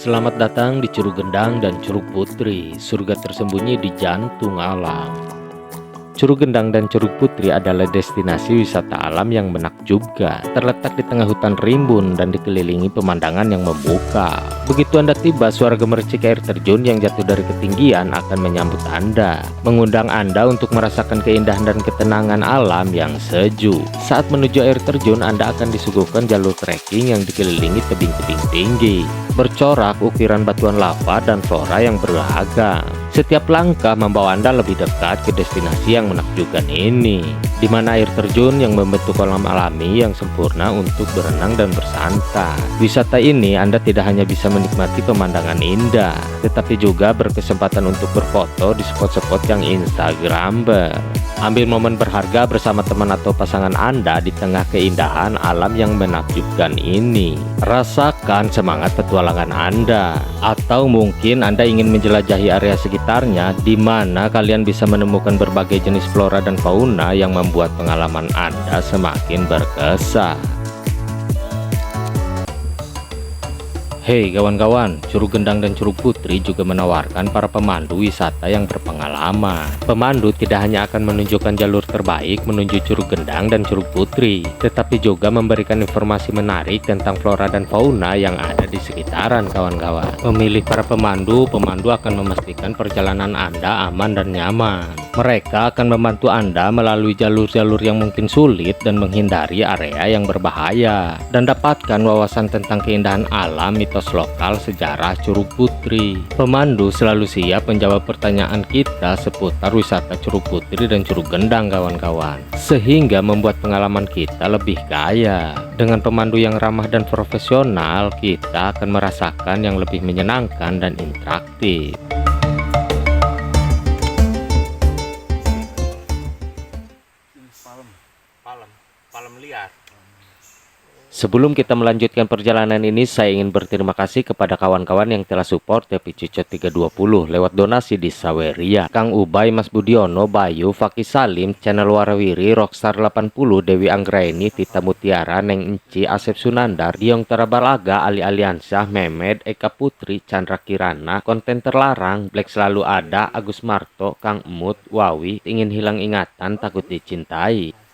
Selamat datang di Curug Gendang dan Curug Putri, surga tersembunyi di jantung alam. Curug Gendang dan Curug Putri adalah destinasi wisata alam yang menakjubkan. Terletak di tengah hutan rimbun dan dikelilingi pemandangan yang membuka. Begitu Anda tiba, suara gemericik air terjun yang jatuh dari ketinggian akan menyambut Anda, mengundang Anda untuk merasakan keindahan dan ketenangan alam yang sejuk. Saat menuju air terjun, Anda akan disuguhkan jalur trekking yang dikelilingi tebing-tebing tinggi, bercorak ukiran batuan lava dan flora yang beragam. Setiap langkah membawa Anda lebih dekat ke destinasi yang menakjubkan ini, di mana air terjun yang membentuk kolam alami yang sempurna untuk berenang dan bersantai. Wisata ini Anda tidak hanya bisa menikmati pemandangan indah, tetapi juga berkesempatan untuk berfoto di spot-spot yang instagramable. Ambil momen berharga bersama teman atau pasangan Anda di tengah keindahan alam yang menakjubkan ini. Rasakan semangat petualangan Anda, atau mungkin Anda ingin menjelajahi area sekitarnya, di mana kalian bisa menemukan berbagai jenis flora dan fauna yang membuat pengalaman Anda semakin berkesan. Hei kawan-kawan, Curug Gendang dan Curug Putri juga menawarkan para pemandu wisata yang berpengalaman. Pemandu tidak hanya akan menunjukkan jalur terbaik menuju Curug Gendang dan Curug Putri, tetapi juga memberikan informasi menarik tentang flora dan fauna yang ada di sekitaran kawan-kawan. Memilih para pemandu akan memastikan perjalanan Anda aman dan nyaman. Mereka akan membantu Anda melalui jalur-jalur yang mungkin sulit dan menghindari area yang berbahaya, dan dapatkan wawasan tentang keindahan alam, mitos lokal, sejarah Curug Putri. Pemandu selalu siap menjawab pertanyaan kita seputar wisata Curug Putri dan Curug Gendang kawan-kawan, sehingga membuat pengalaman kita lebih kaya. Dengan pemandu yang ramah dan profesional, kita akan merasakan yang lebih menyenangkan dan interaktif. Palem liar. Sebelum kita melanjutkan perjalanan ini, saya ingin berterima kasih kepada kawan-kawan yang telah support TV Cucot 320 lewat donasi di Saweria, Kang Ubay, Mas Budiono, Bayu, Faki Salim, Channel Warawiri, Rockstar 80, Dewi Anggraini, Tita Mutiara, Neng Enci, Asep Sunandar, Diong Terabalaga, Ali Aliansyah, Memed, Eka Putri, Chandra Kirana, Konten Terlarang, Black Selalu Ada, Agus Marto, Kang Emut, Wawi, Ingin Hilang Ingatan, Takut Dicintai.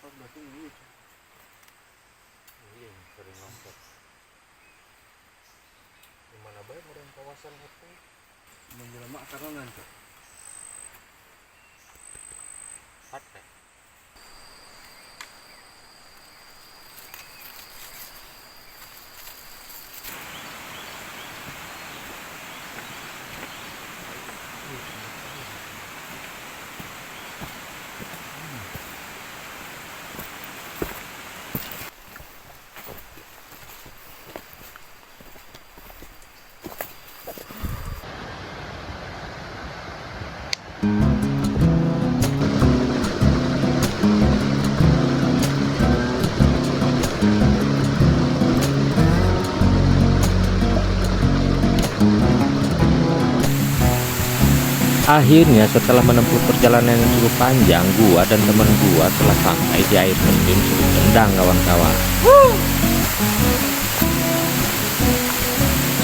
Akhirnya setelah menempuh perjalanan yang cukup panjang, gua dan teman gua telah sampai di air terjun Curug Gendang kawan-kawan.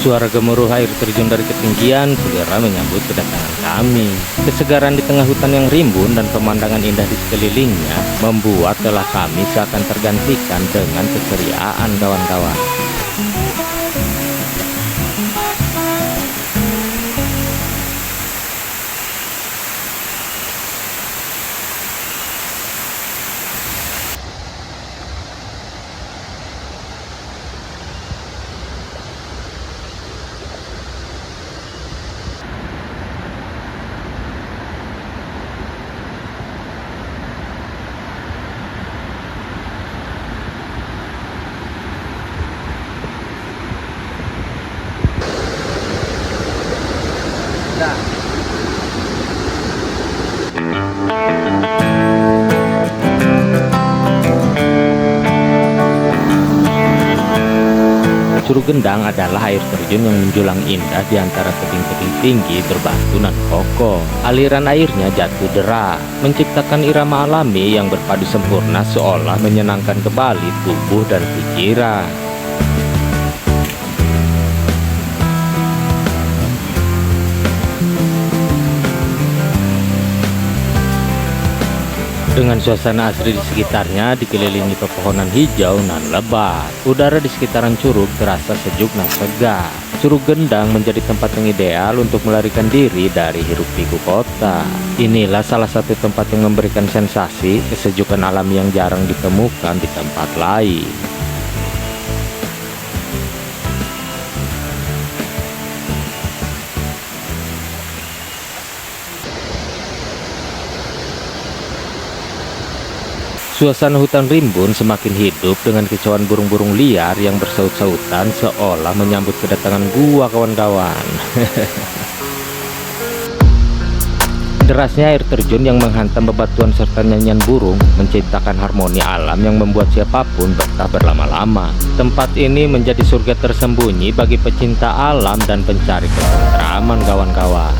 Suara gemuruh air terjun dari ketinggian segera menyambut kedatangan kami. Kesegaran di tengah hutan yang rimbun dan pemandangan indah di sekelilingnya membuat lelah kami seakan tergantikan dengan keceriaan kawan-kawan. Curug Gendang adalah air terjun yang menjulang indah di antara tebing-tebing tinggi berbatuan kokoh. Aliran airnya jatuh deras, menciptakan irama alami yang berpadu sempurna seolah menyenangkan kembali tubuh dan pikiran. Dengan suasana asri di sekitarnya dikelilingi pepohonan hijau nan lebat, udara di sekitaran curug terasa sejuk dan segar. Curug Gendang menjadi tempat yang ideal untuk melarikan diri dari hiruk-pikuk kota. Inilah salah satu tempat yang memberikan sensasi kesejukan alam yang jarang ditemukan di tempat lain. Suasana hutan rimbun semakin hidup dengan kicauan burung-burung liar yang bersaut-sautan seolah menyambut kedatangan gua, kawan-kawan. Derasnya air terjun yang menghantam bebatuan serta nyanyian burung menciptakan harmoni alam yang membuat siapapun betah berlama-lama. Tempat ini menjadi surga tersembunyi bagi pecinta alam dan pencari ketentraman, kawan-kawan.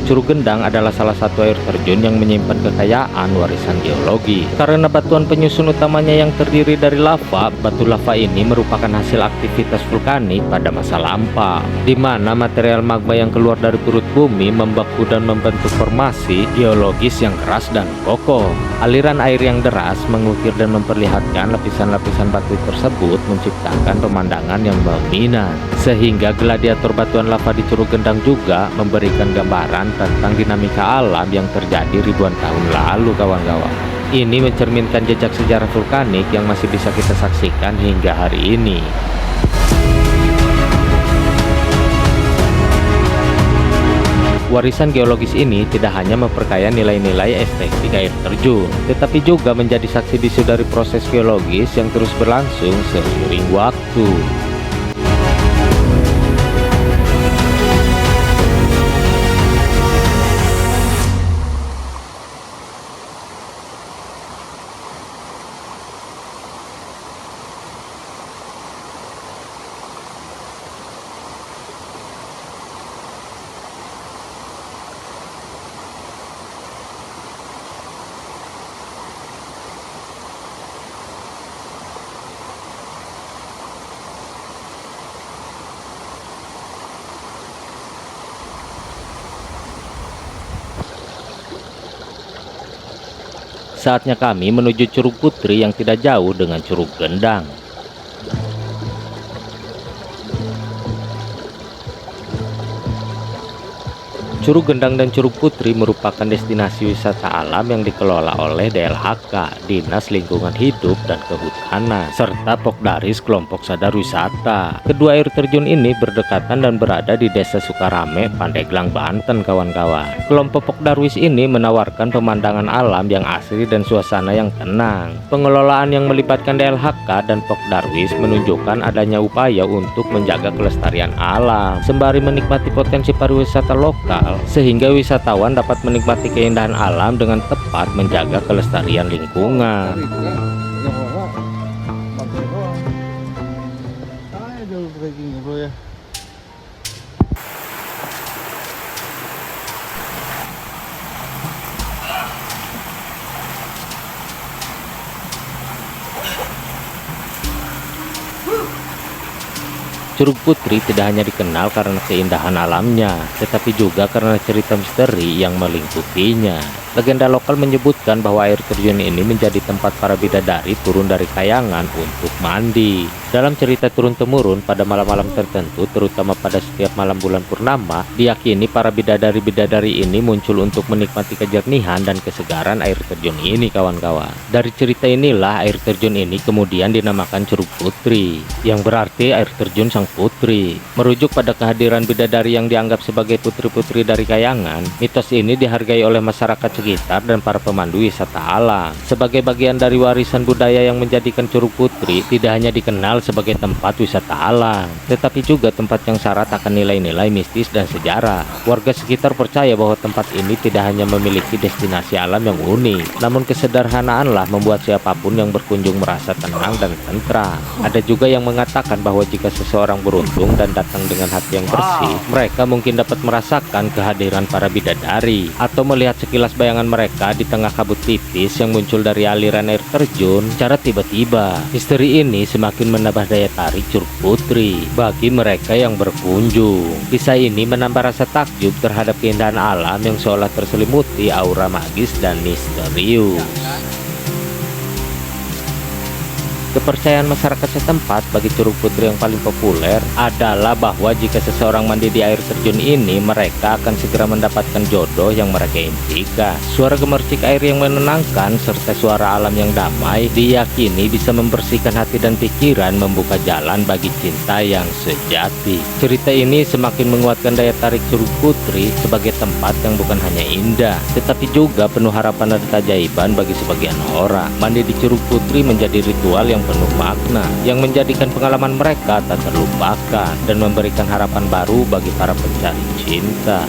Curug Gendang adalah salah satu air terjun yang menyimpan kekayaan warisan geologi. Karena batuan penyusun utamanya yang terdiri dari lava, batu lava ini merupakan hasil aktivitas vulkanik pada masa lampau, di mana material magma yang keluar dari perut bumi membeku dan membentuk formasi geologis yang keras dan kokoh. Aliran air yang deras mengukir dan memperlihatkan lapisan-lapisan batu tersebut menciptakan pemandangan yang dominan, sehingga gladiator batuan lava di Curug Gendang juga memberikan gambaran tentang dinamika alam yang terjadi ribuan tahun lalu, kawan-kawan. Ini mencerminkan jejak sejarah vulkanik yang masih bisa kita saksikan hingga hari ini. Warisan geologis ini tidak hanya memperkaya nilai-nilai estetik air terjun, tetapi juga menjadi saksi bisu dari proses geologis yang terus berlangsung seiring waktu. Saatnya kami menuju Curug Putri yang tidak jauh dengan Curug Gendang. Curug Gendang dan Curug Putri merupakan destinasi wisata alam yang dikelola oleh DLHK, Dinas Lingkungan Hidup dan Kehutanan, serta Pokdaris Kelompok Sadar Wisata. Kedua air terjun ini berdekatan dan berada di Desa Sukarame, Pandeglang, Banten, kawan-kawan. Kelompok Pokdarwis ini menawarkan pemandangan alam yang asri dan suasana yang tenang. Pengelolaan yang melibatkan DLHK dan Pokdarwis menunjukkan adanya upaya untuk menjaga kelestarian alam, sembari menikmati potensi pariwisata lokal, sehingga wisatawan dapat menikmati keindahan alam dengan tepat menjaga kelestarian lingkungan. Curug Putri tidak hanya dikenal karena keindahan alamnya, tetapi juga karena cerita misteri yang melingkupinya. Legenda lokal menyebutkan bahwa air terjun ini menjadi tempat para bidadari turun dari kayangan untuk mandi. Dalam cerita turun-temurun pada malam-malam tertentu, terutama pada setiap malam bulan purnama, diyakini para bidadari-bidadari ini muncul untuk menikmati kejernihan dan kesegaran air terjun ini, kawan-kawan. Dari cerita inilah air terjun ini kemudian dinamakan Curug Putri, yang berarti air terjun sang putri. Merujuk pada kehadiran bidadari yang dianggap sebagai putri-putri dari kayangan, mitos ini dihargai oleh masyarakat sekitar dan para pemandu wisata alam. Sebagai bagian dari warisan budaya yang menjadikan Curug Putri tidak hanya dikenal sebagai tempat wisata alam, tetapi juga tempat yang syarat akan nilai-nilai mistis dan sejarah. Warga sekitar percaya bahwa tempat ini tidak hanya memiliki destinasi alam yang unik, namun kesederhanaanlah membuat siapapun yang berkunjung merasa tenang dan tentram. Ada juga yang mengatakan bahwa jika seseorang beruntung dan datang dengan hati yang bersih, mereka mungkin dapat merasakan kehadiran para bidadari atau melihat sekilas bayangan kesayangan mereka di tengah kabut tipis yang muncul dari aliran air terjun secara tiba-tiba. Misteri ini semakin menambah daya tarik Curug Putri bagi mereka yang berkunjung. Kisah ini menambah rasa takjub terhadap keindahan alam yang seolah terselimuti aura magis dan misterius. Kepercayaan masyarakat setempat bagi Curug Putri yang paling populer adalah bahwa jika seseorang mandi di air terjun ini, mereka akan segera mendapatkan jodoh yang mereka impikan. Suara gemercik air yang menenangkan serta suara alam yang damai diyakini bisa membersihkan hati dan pikiran, membuka jalan bagi cinta yang sejati. Cerita ini semakin menguatkan daya tarik Curug Putri sebagai tempat yang bukan hanya indah, tetapi juga penuh harapan dan keajaiban bagi sebagian orang. Mandi di Curug Putri menjadi ritual yang penuh makna yang menjadikan pengalaman mereka tak terlupakan dan memberikan harapan baru bagi para pencari cinta.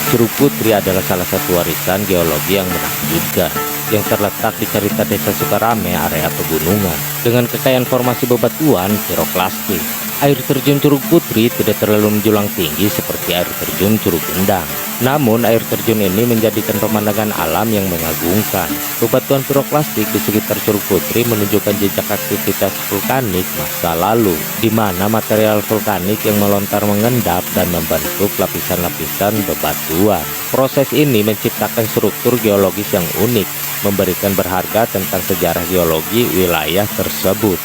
Curug Putri adalah salah satu warisan geologi yang menakjubkan yang terletak di cerita Desa Sukarame, area pegunungan dengan kekayaan formasi bebatuan piroklastik. Air terjun Curug Putri tidak terlalu menjulang tinggi seperti air terjun Curug Gendang. Namun air terjun ini menjadikan pemandangan alam yang mengagumkan. Bebatuan piroklastik di sekitar Curug Putri menunjukkan jejak aktivitas vulkanik masa lalu, di mana material vulkanik yang melontar mengendap dan membentuk lapisan-lapisan bebatuan. Proses ini menciptakan struktur geologis yang unik, memberikan berharga tentang sejarah geologi wilayah tersebut.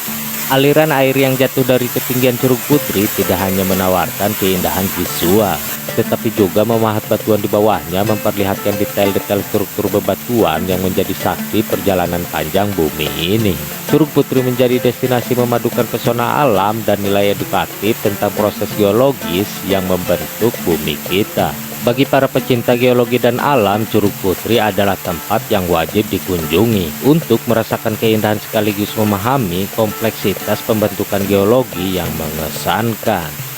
Aliran air yang jatuh dari ketinggian Curug Putri tidak hanya menawarkan keindahan visual, tetapi juga memahat batuan di bawahnya, memperlihatkan detail-detail struktur bebatuan yang menjadi saksi perjalanan panjang bumi ini. Curug Putri menjadi destinasi memadukan pesona alam dan nilai edukatif tentang proses geologis yang membentuk bumi kita. Bagi para pecinta geologi dan alam, Curug Putri adalah tempat yang wajib dikunjungi untuk merasakan keindahan sekaligus memahami kompleksitas pembentukan geologi yang mengesankan.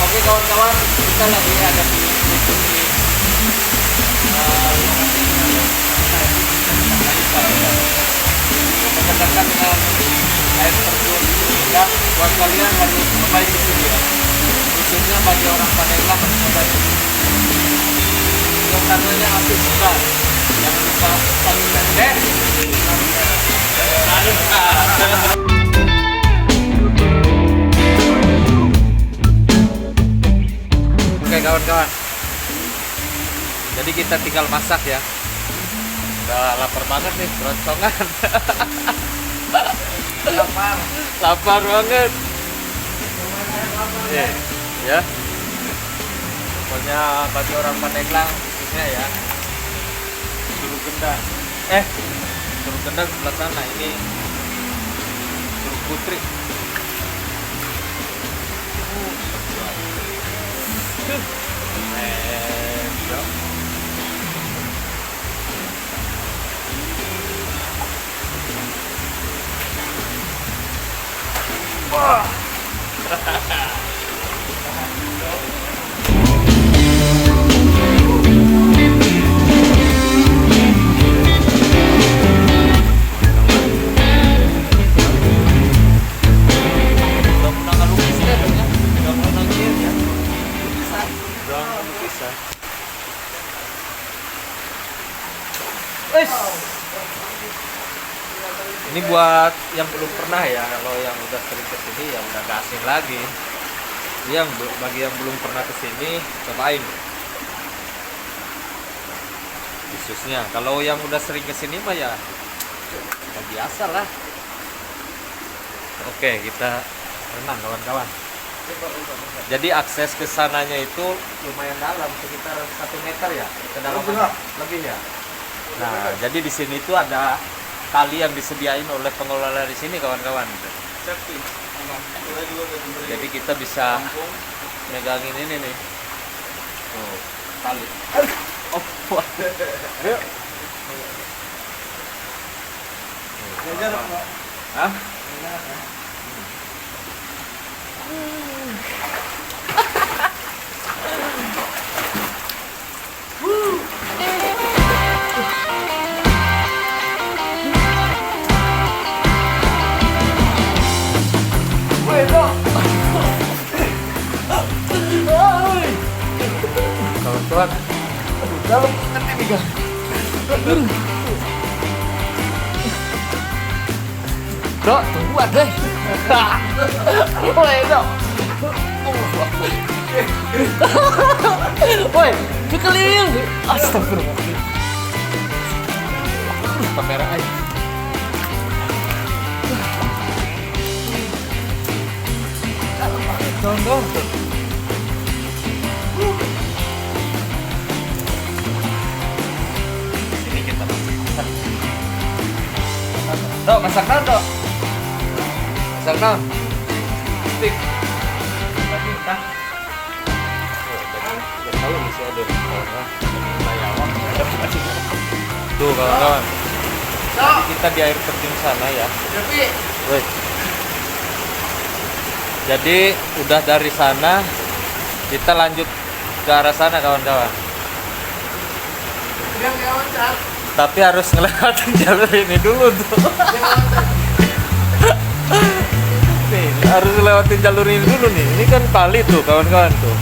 Oke kawan-kawan, kita lagi ada di berdekatan dengan air terjun yang buat kalian harus coba di sini ya, khususnya bagi orang Pandeglang harus coba di sini. Karena habis besar, jangan lupa subscribe. Oke kawan-kawan, jadi kita tinggal masak ya. Udah lapar banget nih, keroncongan. Lapar banget. Ya. Pokoknya bagi orang Pandeglang khususnya ya, Curug Gendang. Curug Gendang sebelah sana, ini Curug Putri. Wah. Udah pernah ngelukis ya, udah pernah ngelukis ya. Ini buat yang belum pernah ya, kalau yang udah sering kesini ya udah gak asing lagi. Bagi yang belum pernah kesini, cobain. Khususnya, kalau yang udah sering kesini mah ya biasa lah. Oke, kita renang kawan-kawan. Jadi akses ke sananya itu lumayan dalam, sekitar 1 meter ya, kedalaman lebih ya. Nah, jadi di sini itu ada kali yang disediain oleh pengelola di sini kawan-kawan. Jadi kita bisa megangin ini nih. Oh, tali. Oh, ayo. Hah? Kawan-kawan, dalam ini kan. Bro, tungguan deh. Woi, Dok. Woi, dikeliling. Astagfirullah. Kamera aja. Dong. Sini kita masak. Dok, masak naan, Dok. Masak naan. Stik. Tadi kita. Nggak tahu nih sih ada bayawang. Tuh kawan-kawan. Kita di air terjun sana ya. Woi. Jadi udah dari sana kita lanjut ke arah sana kawan-kawan. Tapi harus ngelewatin jalur ini dulu tuh. Nih, harus ngelewatin jalur ini dulu nih. Ini kan kali tuh kawan-kawan tuh.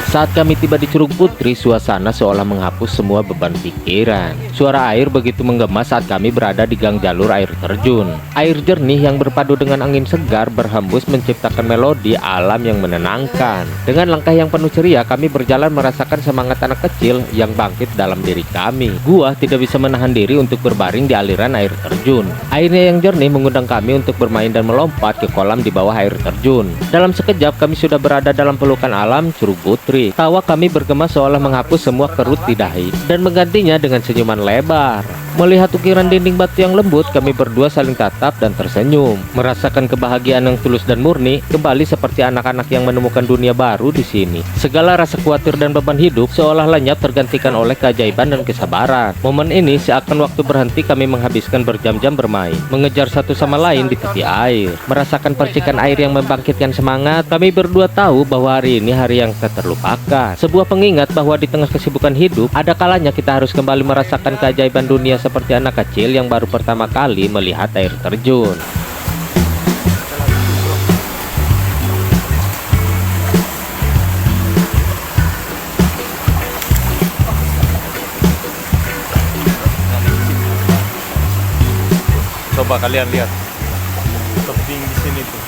Saat kami tiba di Curug Putri, suasana seolah menghapus semua beban pikiran. Suara air begitu menggema saat kami berada di gang jalur air terjun. Air jernih yang berpadu dengan angin segar berhembus menciptakan melodi alam yang menenangkan. Dengan langkah yang penuh ceria, kami berjalan merasakan semangat anak kecil yang bangkit dalam diri kami. Gua tidak bisa menahan diri untuk berbaring di aliran air terjun. Airnya yang jernih mengundang kami untuk bermain dan melompat ke kolam di bawah air terjun. Dalam sekejap kami sudah berada dalam pelukan alam Curug Putri. Tawa kami bergema seolah menghapus semua kerut di dahi dan menggantinya dengan senyuman lebar. Melihat ukiran dinding batu yang lembut, kami berdua saling tatap dan tersenyum, merasakan kebahagiaan yang tulus dan murni, kembali seperti anak-anak yang menemukan dunia baru di sini. Segala rasa khawatir dan beban hidup seolah lenyap tergantikan oleh keajaiban dan kesabaran. Momen ini seakan waktu berhenti kami menghabiskan berjam-jam bermain, mengejar satu sama lain di tepi air, merasakan percikan air yang membangkitkan semangat. Kami berdua tahu bahwa hari ini hari yang tak terlupakan, sebuah pengingat bahwa di tengah kesibukan hidup, ada kalanya kita harus kembali merasakan keajaiban dunia seperti anak kecil yang baru pertama kali melihat air terjun. Coba kalian lihat tebing di sini tuh.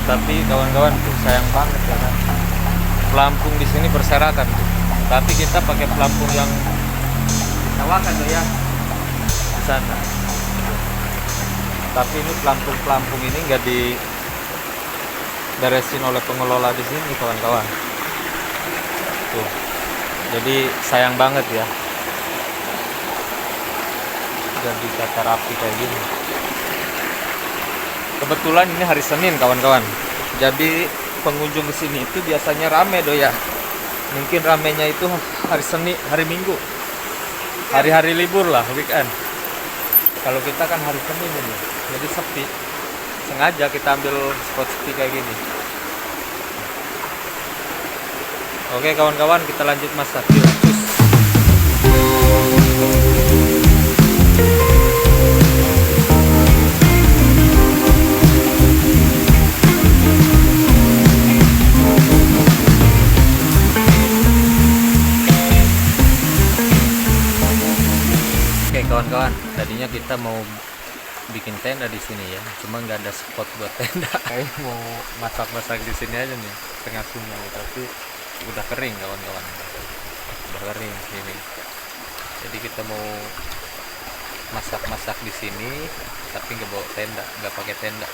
Tapi kawan-kawan tuh sayang banget ya kan. Pelampung di sini berserakan. Tapi kita pakai pelampung yang tawakan tuh ya di sana. Tapi ini pelampung ini nggak diberesin oleh pengelola di sini kawan-kawan. Tuh. Jadi sayang banget ya. Jadi tata rapi kayak gini. Kebetulan ini hari Senin kawan-kawan. Jadi pengunjung ke sini itu biasanya rame ya. Mungkin ramenya itu hari Senin, hari Minggu. Hari-hari libur lah, weekend. Kalau kita kan hari Senin ini. Jadi sepi. Sengaja kita ambil spot sepi kayak gini. Oke kawan-kawan, kita lanjut masak. Yuk, cus. Oke kawan-kawan, tadinya kita mau bikin tenda di sini ya, cuma nggak ada spot buat tenda. Kayak mau masak-masak di sini aja nih, tengah sungai, tapi udah kering kawan-kawan, udah kering sini. Jadi kita mau masak-masak di sini, tapi nggak bawa tenda, nggak pakai tenda.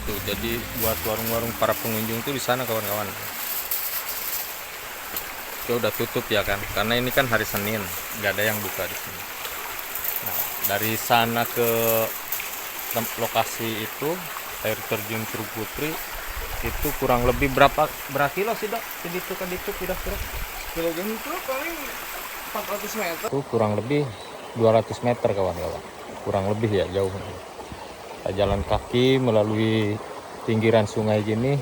Tuh, jadi buat warung-warung para pengunjung tuh di sana kawan-kawan. Itu udah tutup ya kan, karena ini kan hari Senin, nggak ada yang buka di sini. Nah, dari sana ke lokasi itu air terjun Curug Putri itu kurang lebih berapa kilo sih dok? Segitu kira-kira? Kilogram itu paling 400 meter. Itu kurang lebih 200 meter kawan-kawan, kurang lebih ya, jauh. Kita jalan kaki melalui pinggiran sungai gini,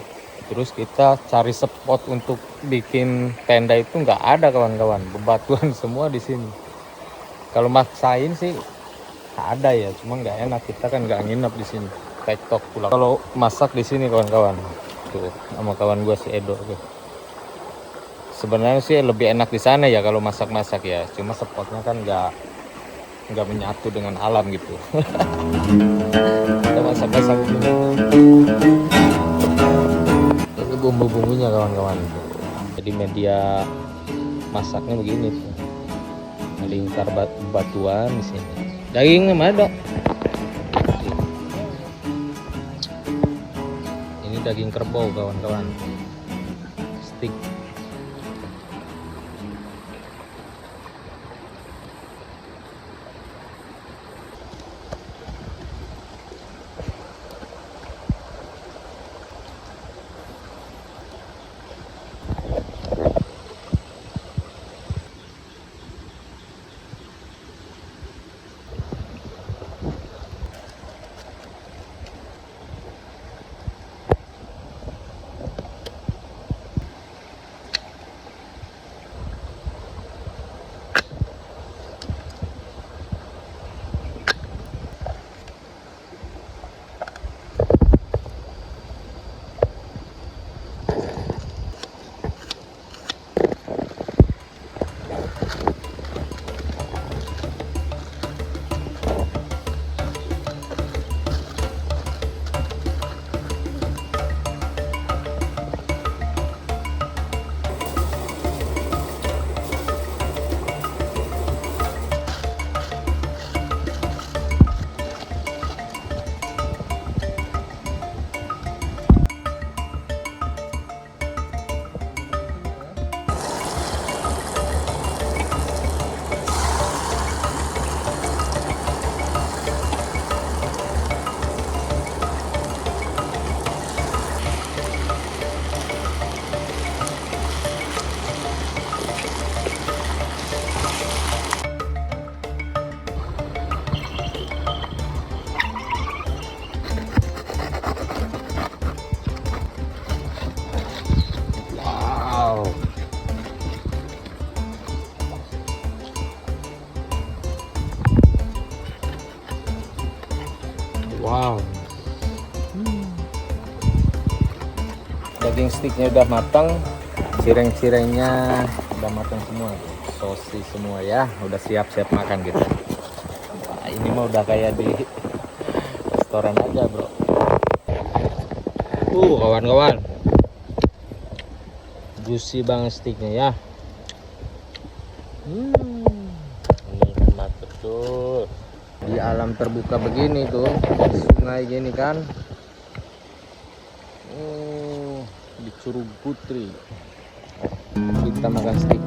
terus kita cari spot untuk bikin tenda itu nggak ada kawan-kawan, bebatuan semua di sini. Kalau maksain sih ada ya, cuma nggak enak, kita kan nggak nginep di sini, tektok pulang. Kalau masak di sini kawan-kawan, tuh sama kawan gua si Edo tuh. Sebenarnya sih lebih enak di sana ya kalau masak-masak ya, cuma spotnya kan nggak menyatu dengan alam gitu. Kita masak-masak ini bumbu-bumbunya kawan-kawan. Jadi media masaknya begini tuh, lingkar batuan di sini. Dagingnya mana dok? Ini daging kerbau kawan-kawan, stick. Daging sticknya udah matang, cireng-cirengnya udah matang semua, sosis semua ya, udah siap-siap makan gitu. Nah, ini mah udah kayak di restoran aja bro. Kawan-kawan, juicy banget sticknya ya. Nikmat betul. Di alam terbuka begini tuh, di sungai gini kan. Di Curug Putri kita makan stick.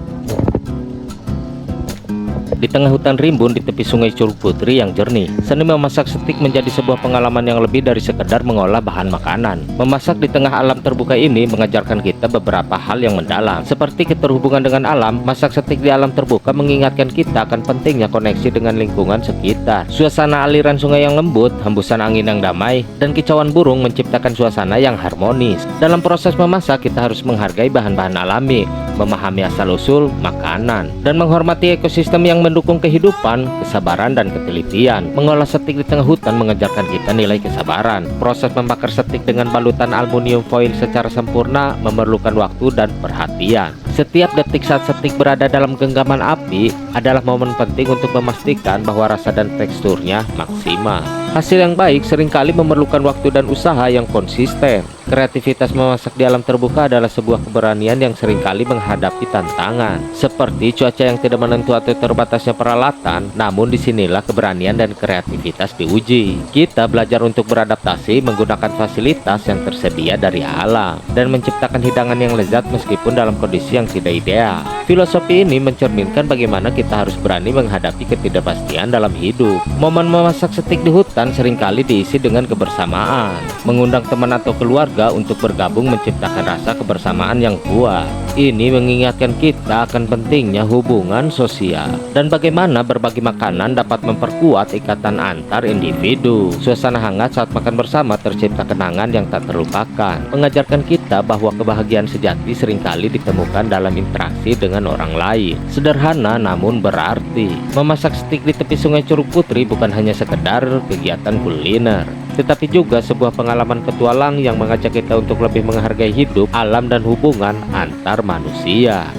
Di tengah hutan rimbun di tepi sungai Curug Putri yang jernih, seni memasak steak menjadi sebuah pengalaman yang lebih dari sekedar mengolah bahan makanan. Memasak di tengah alam terbuka ini mengajarkan kita beberapa hal yang mendalam. Seperti keterhubungan dengan alam, masak steak di alam terbuka mengingatkan kita akan pentingnya koneksi dengan lingkungan sekitar. Suasana aliran sungai yang lembut, hembusan angin yang damai, dan kicauan burung menciptakan suasana yang harmonis. Dalam proses memasak, kita harus menghargai bahan-bahan alami, memahami asal-usul makanan, dan menghormati ekosistem yang mendukung kehidupan, kesabaran, dan ketelitian. Mengolah steak di tengah hutan mengajarkan kita nilai kesabaran. Proses membakar steak dengan balutan aluminium foil secara sempurna memerlukan waktu dan perhatian. Setiap detik saat steak berada dalam genggaman api adalah momen penting untuk memastikan bahwa rasa dan teksturnya maksimal. Hasil yang baik seringkali memerlukan waktu dan usaha yang konsisten. Kreativitas memasak di alam terbuka adalah sebuah keberanian yang seringkali menghadapi tantangan, seperti cuaca yang tidak menentu atau terbatasnya peralatan. Namun disinilah keberanian dan kreativitas diuji. Kita belajar untuk beradaptasi menggunakan fasilitas yang tersedia dari alam dan menciptakan hidangan yang lezat meskipun dalam kondisi yang tidak ideal. Filosofi ini mencerminkan bagaimana kita harus berani menghadapi ketidakpastian dalam hidup. Momen memasak steak di hutan seringkali diisi dengan kebersamaan, mengundang teman atau keluarga untuk bergabung menciptakan rasa kebersamaan yang kuat. Ini mengingatkan kita akan pentingnya hubungan sosial dan bagaimana berbagi makanan dapat memperkuat ikatan antar individu. Suasana hangat saat makan bersama tercipta kenangan yang tak terlupakan, mengajarkan kita bahwa kebahagiaan sejati seringkali ditemukan dalam interaksi dengan orang lain. Sederhana namun berarti. Memasak steak di tepi sungai Curug Putri bukan hanya sekedar kegiatan kuliner, tetapi juga sebuah pengalaman petualang yang mengajak kita untuk lebih menghargai hidup, alam, dan hubungan antar manusia.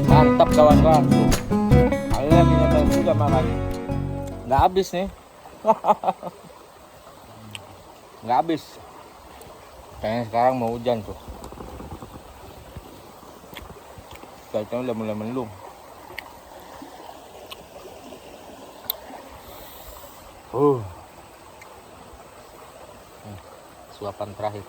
Mantap kawan-kawan. Akhirnya kita juga makan. Nggak habis nih. Nggak habis. Kayaknya sekarang mau hujan tuh. Kayaknya udah mulai mendung. Suapan terakhir.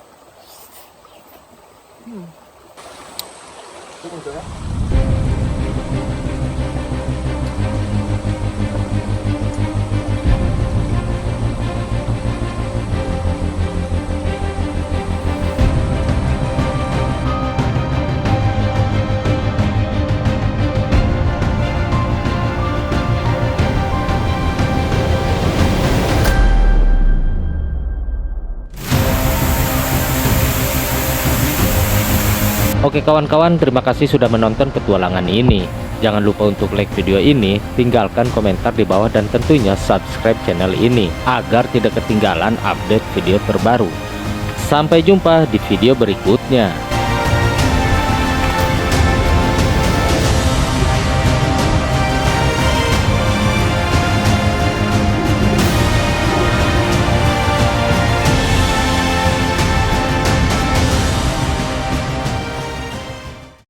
Oke kawan-kawan, terima kasih sudah menonton petualangan ini. Jangan lupa untuk like video ini, tinggalkan komentar di bawah, dan tentunya subscribe channel ini agar tidak ketinggalan update video terbaru. Sampai jumpa di video berikutnya.